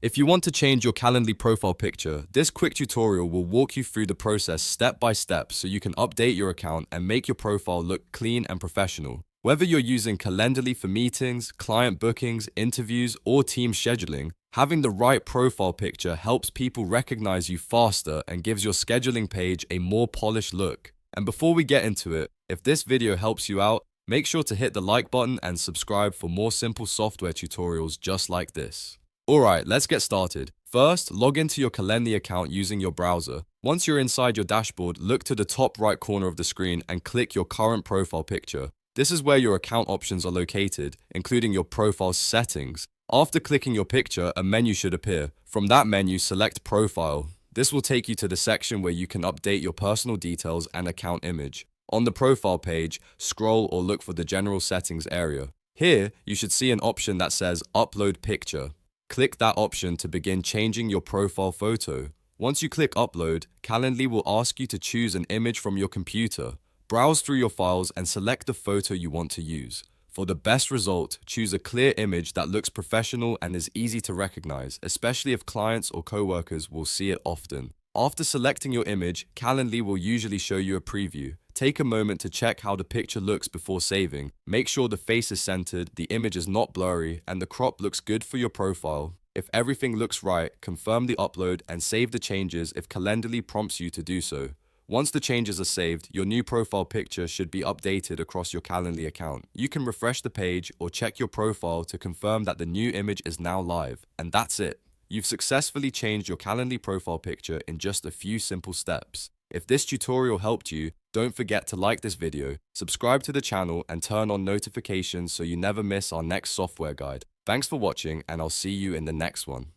If you want to change your Calendly profile picture, this quick tutorial will walk you through the process step by step so you can update your account and make your profile look clean and professional. Whether you're using Calendly for meetings, client bookings, interviews, or team scheduling, having the right profile picture helps people recognize you faster and gives your scheduling page a more polished look. And before we get into it, if this video helps you out, make sure to hit the like button and subscribe for more simple software tutorials just like this. Alright, let's get started. First, log into your Calendly account using your browser. Once you're inside your dashboard, look to the top right corner of the screen and click your current profile picture. This is where your account options are located, including your profile settings. After clicking your picture, a menu should appear. From that menu, select Profile. This will take you to the section where you can update your personal details and account image. On the profile page, scroll or look for the General Settings area. Here, you should see an option that says Upload Picture. Click that option to begin changing your profile photo. Once you click Upload, Calendly will ask you to choose an image from your computer. Browse through your files and select the photo you want to use. For the best result, choose a clear image that looks professional and is easy to recognize, especially if clients or coworkers will see it often. After selecting your image, Calendly will usually show you a preview. Take a moment to check how the picture looks before saving. Make sure the face is centered, the image is not blurry, and the crop looks good for your profile. If everything looks right, confirm the upload and save the changes if Calendly prompts you to do so. Once the changes are saved, your new profile picture should be updated across your Calendly account. You can refresh the page or check your profile to confirm that the new image is now live. And that's it. You've successfully changed your Calendly profile picture in just a few simple steps. If this tutorial helped you, don't forget to like this video, subscribe to the channel, and turn on notifications so you never miss our next software guide. Thanks for watching, and I'll see you in the next one.